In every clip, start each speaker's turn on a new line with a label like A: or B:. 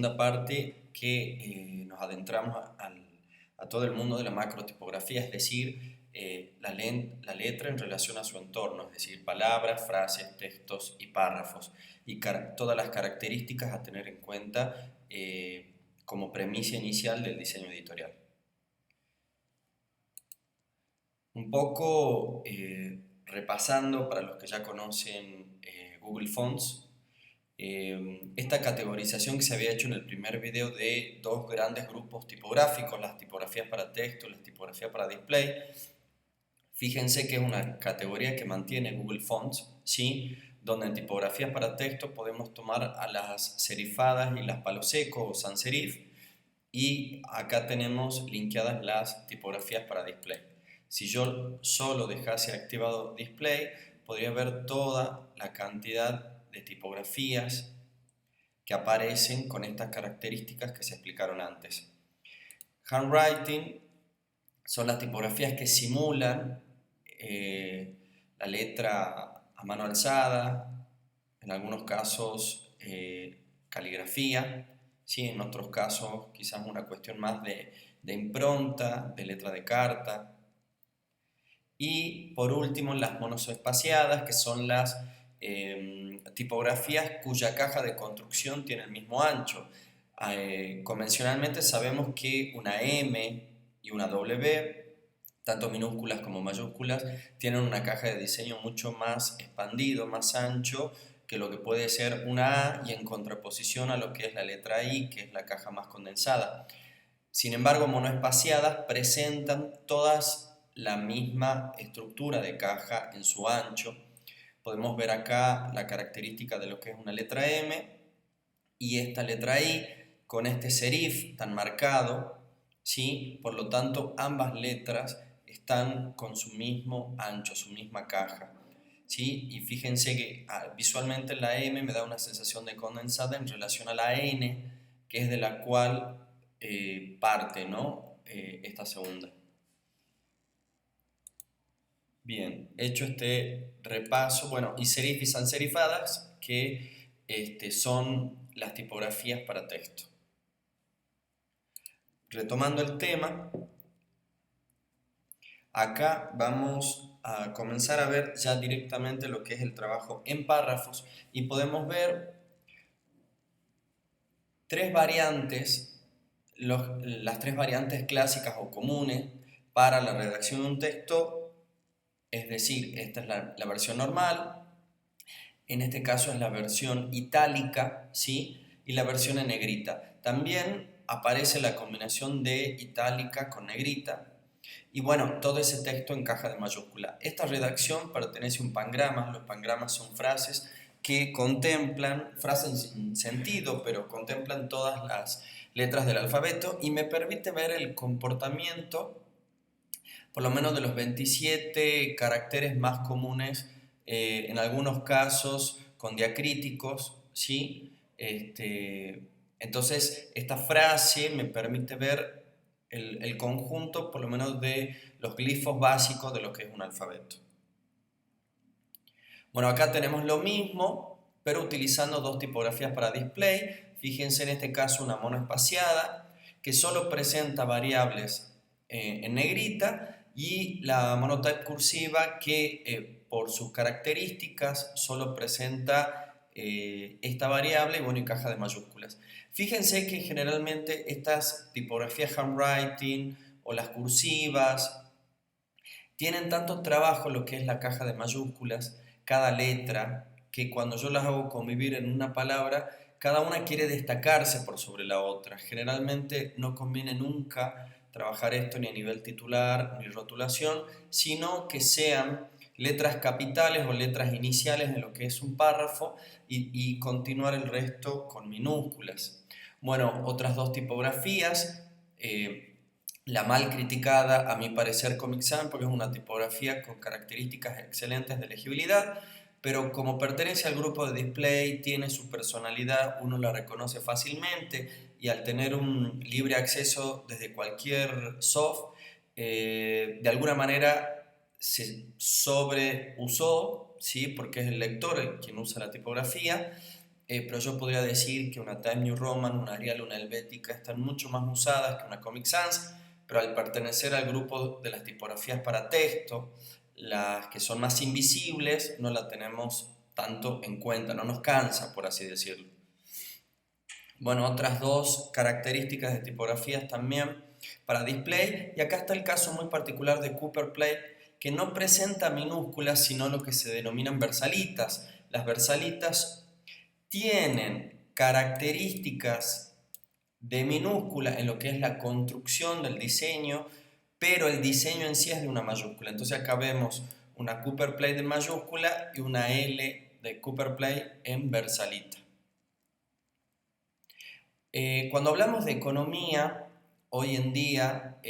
A: segunda parte que nos adentramos a todo el mundo de la macrotipografía, es decir, la letra en relación a su entorno, es decir, palabras, frases, textos y párrafos, y todas las características a tener en cuenta como premisa inicial del diseño editorial. Un poco repasando para los que ya conocen Google Fonts, esta categorización que se había hecho en el primer video de dos grandes grupos tipográficos, las tipografías para texto y las tipografías para display. Fíjense que es una categoría que mantiene Google Fonts, ¿sí? Donde en tipografías para texto podemos tomar a las serifadas y las palo seco o sans serif, y acá tenemos linkeadas las tipografías para display. Si yo solo dejase activado display, podría ver toda la cantidad de tipografías que aparecen con estas características que se explicaron antes. Handwriting son las tipografías que simulan la letra a mano alzada, en algunos casos caligrafía, ¿sí? En otros casos quizás una cuestión más de impronta, de letra de carta. Y por último las monoespaciadas, que son las tipografías cuya caja de construcción tiene el mismo ancho. Convencionalmente sabemos que una M y una W, tanto minúsculas como mayúsculas, tienen una caja de diseño mucho más expandido, más ancho que lo que puede ser una A, y en contraposición a lo que es la letra I, que es la caja más condensada. Sin embargo, monoespaciadas presentan todas la misma estructura de caja en su ancho. Podemos ver acá la característica de lo que es una letra M y esta letra I con este serif tan marcado, ¿sí? Por lo tanto, ambas letras están con su mismo ancho, su misma caja, ¿sí? Y fíjense que visualmente la M me da una sensación de condensada en relación a la N, que es de la cual parte, ¿no? Esta segunda. Bien, hecho este repaso, bueno, y serif y sans serifadas, que son las tipografías para texto. Retomando el tema, acá vamos a comenzar a ver ya directamente lo que es el trabajo en párrafos, y podemos ver tres variantes, las tres variantes clásicas o comunes para la redacción de un texto, es decir, esta es la versión normal, en este caso es la versión itálica, ¿sí? Y la versión en negrita. También aparece la combinación de itálica con negrita. Y bueno, todo ese texto en caja de mayúscula. Esta redacción pertenece a un pangrama. Los pangramas son frases que contemplan, frases sin sentido, pero contemplan todas las letras del alfabeto y me permite ver el comportamiento, por lo menos de los 27 caracteres más comunes, en algunos casos con diacríticos, ¿sí? Entonces, esta frase me permite ver el conjunto, por lo menos, de los glifos básicos de lo que es un alfabeto. Bueno, acá tenemos lo mismo, pero utilizando dos tipografías para display. Fíjense en este caso una monoespaciada, que solo presenta variables en negrita, y la monotype cursiva, que por sus características solo presenta esta variable y bueno, y caja de mayúsculas. Fíjense que generalmente estas tipografías handwriting o las cursivas tienen tanto trabajo lo que es la caja de mayúsculas, cada letra, que cuando yo las hago convivir en una palabra, cada una quiere destacarse por sobre la otra. Generalmente no conviene nunca trabajar esto ni a nivel titular ni rotulación, sino que sean letras capitales o letras iniciales en lo que es un párrafo, y continuar el resto con minúsculas. Bueno, otras dos tipografías, la mal criticada, a mi parecer, Comic Sans, porque es una tipografía con características excelentes de legibilidad, pero como pertenece al grupo de display, tiene su personalidad, uno la reconoce fácilmente, y al tener un libre acceso desde cualquier soft, de alguna manera se sobreusó, ¿sí? Porque es el lector quien usa la tipografía. pero yo podría decir que una Times New Roman, una Arial, una Helvética están mucho más usadas que una Comic Sans, pero al pertenecer al grupo de las tipografías para texto, las que son más invisibles no la tenemos tanto en cuenta, no nos cansa, por así decirlo. Bueno, otras dos características de tipografías también para display, y acá está el caso muy particular de Cooper Plate, que no presenta minúsculas, sino lo que se denominan versalitas. Las versalitas tienen características de minúscula en lo que es la construcción del diseño, pero el diseño en sí es de una mayúscula. Entonces acá vemos una Cooper Plate en mayúscula y una L de Cooper Plate en versalita. Cuando hablamos de economía, hoy en día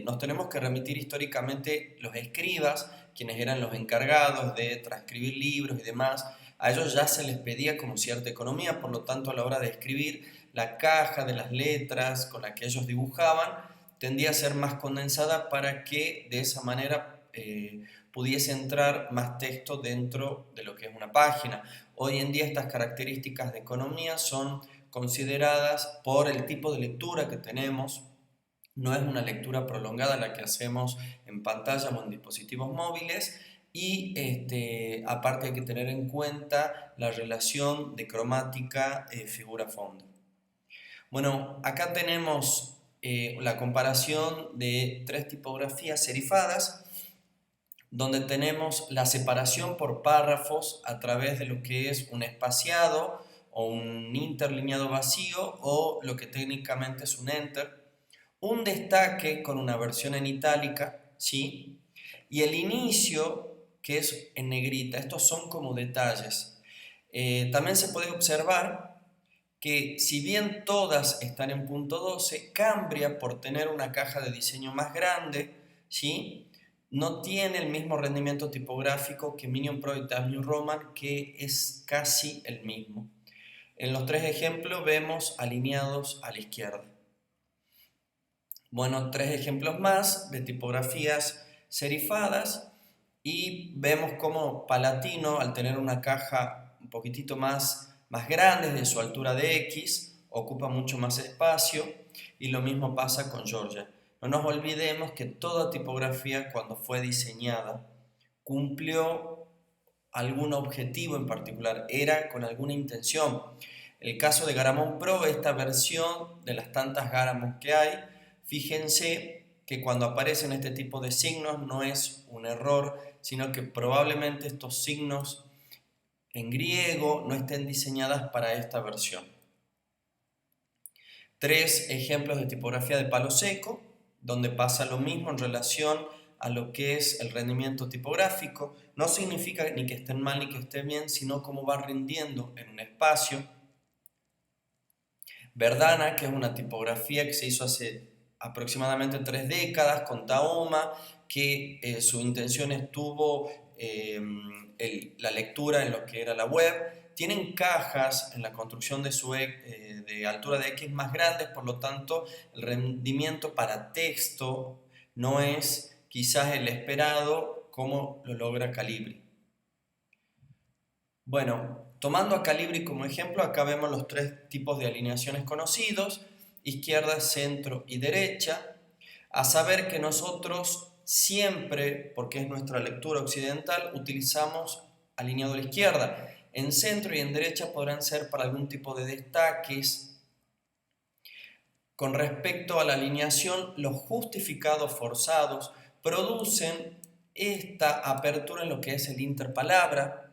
A: nos tenemos que remitir históricamente los escribas, quienes eran los encargados de transcribir libros y demás. A ellos ya se les pedía como cierta economía, por lo tanto a la hora de escribir la caja de las letras con la que ellos dibujaban tendía a ser más condensada para que de esa manera pudiese entrar más texto dentro de lo que es una página. Hoy en día estas características de economía son consideradas por el tipo de lectura que tenemos. No es una lectura prolongada la que hacemos en pantalla o en dispositivos móviles, y aparte hay que tener en cuenta la relación de cromática figura-fondo. Bueno, acá tenemos la comparación de tres tipografías serifadas, donde tenemos la separación por párrafos a través de lo que es un espaciado o un interlineado vacío, o lo que técnicamente es un enter, un destaque con una versión en itálica, ¿sí? Y el inicio, que es en negrita. Estos son como detalles. También se puede observar que si bien todas están en punto 12, Cambria, por tener una caja de diseño más grande, ¿sí?, no tiene el mismo rendimiento tipográfico que Minion Pro y Times New Roman, que es casi el mismo. En los tres ejemplos vemos alineados a la izquierda. Bueno, tres ejemplos más de tipografías serifadas, y vemos cómo Palatino, al tener una caja un poquitito más grande de su altura de X, ocupa mucho más espacio, y lo mismo pasa con Georgia. No nos olvidemos que toda tipografía, cuando fue diseñada, cumplió algún objetivo en particular, era con alguna intención. El caso de Garamond Pro, esta versión de las tantas Garamond que hay, fíjense que cuando aparecen este tipo de signos no es un error, sino que probablemente estos signos en griego no estén diseñadas para esta versión. Tres ejemplos de tipografía de palo seco, donde pasa lo mismo en relación a lo que es el rendimiento tipográfico. No significa ni que estén mal ni que estén bien, sino cómo va rindiendo en un espacio. Verdana, que es una tipografía que se hizo hace aproximadamente 3 décadas con Tahoma, que su intención estuvo la lectura en lo que era la web. Tienen cajas en la construcción de su de altura de X más grandes, por lo tanto el rendimiento para texto no es quizás el esperado como lo logra Calibri. Bueno, tomando a Calibri como ejemplo, acá vemos los tres tipos de alineaciones conocidos: izquierda, centro y derecha. A saber que nosotros siempre, porque es nuestra lectura occidental, utilizamos alineado a la izquierda. En centro y en derecha podrán ser para algún tipo de destaques. Con respecto a la alineación, los justificados forzados producen esta apertura en lo que es el interpalabra.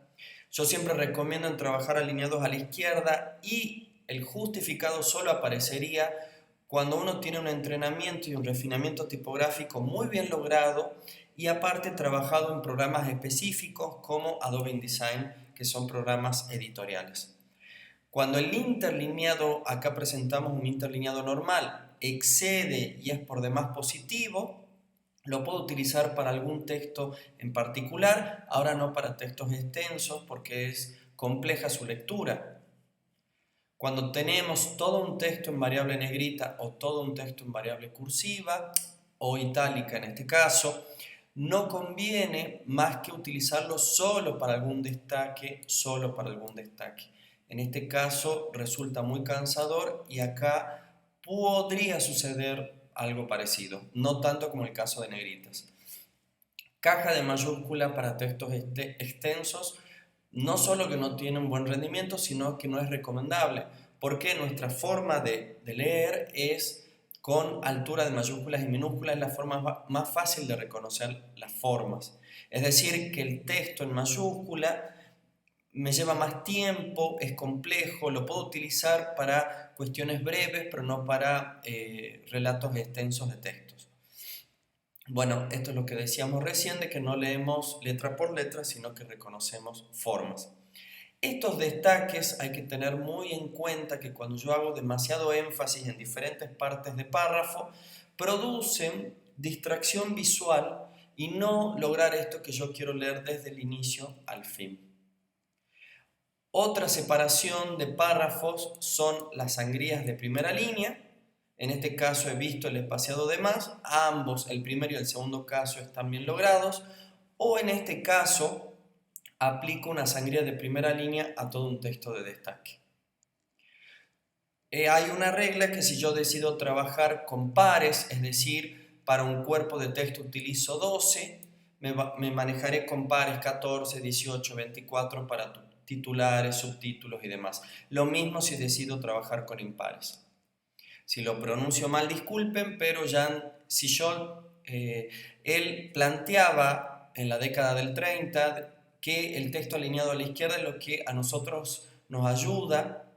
A: Yo siempre recomiendo en trabajar alineados a la izquierda, y el justificado solo aparecería cuando uno tiene un entrenamiento y un refinamiento tipográfico muy bien logrado, y aparte trabajado en programas específicos como Adobe InDesign, que son programas editoriales. Cuando el interlineado, acá presentamos un interlineado normal, excede y es por demás positivo, lo puedo utilizar para algún texto en particular, ahora no para textos extensos porque es compleja su lectura. Cuando tenemos todo un texto en variable negrita o todo un texto en variable cursiva o itálica en este caso, no conviene más que utilizarlo solo para algún destaque, En este caso resulta muy cansador y acá podría suceder algo parecido, no tanto como el caso de negritas. Caja de mayúscula para textos extensos, no solo que no tiene un buen rendimiento, sino que no es recomendable, porque nuestra forma de leer es con altura de mayúsculas y minúsculas, es la forma más fácil de reconocer las formas. Es decir, que el texto en mayúscula me lleva más tiempo, es complejo, lo puedo utilizar para cuestiones breves, pero no para relatos extensos de textos. Bueno, esto es lo que decíamos recién, de que no leemos letra por letra, sino que reconocemos formas. Estos destaques hay que tener muy en cuenta que cuando yo hago demasiado énfasis en diferentes partes de párrafo, producen distracción visual y no lograr esto que yo quiero leer desde el inicio al fin. Otra separación de párrafos son las sangrías de primera línea. En este caso he visto el espaciado de más, ambos, el primero y el segundo caso, están bien logrados. O en este caso aplico una sangría de primera línea a todo un texto de destaque. Hay una regla que si yo decido trabajar con pares, es decir, para un cuerpo de texto utilizo 12, me manejaré con pares 14, 18, 24 para titulares, subtítulos y demás. Lo mismo si decido trabajar con impares. Si lo pronuncio mal, disculpen, pero ya si yo, él planteaba en la década del 30 que el texto alineado a la izquierda es lo que a nosotros nos ayuda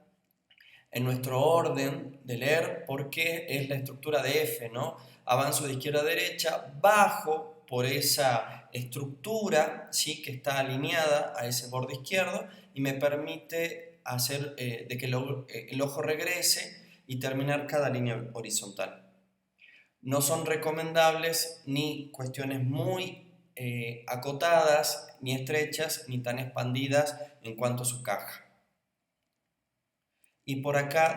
A: en nuestro orden de leer, porque es la estructura de F, ¿no? Avanzo de izquierda a derecha, bajo por esa estructura, ¿sí? Que está alineada a ese borde izquierdo y me permite hacer de que el ojo regrese y terminar cada línea horizontal. No son recomendables ni cuestiones muy acotadas, ni estrechas, ni tan expandidas en cuanto a su caja. Y por acá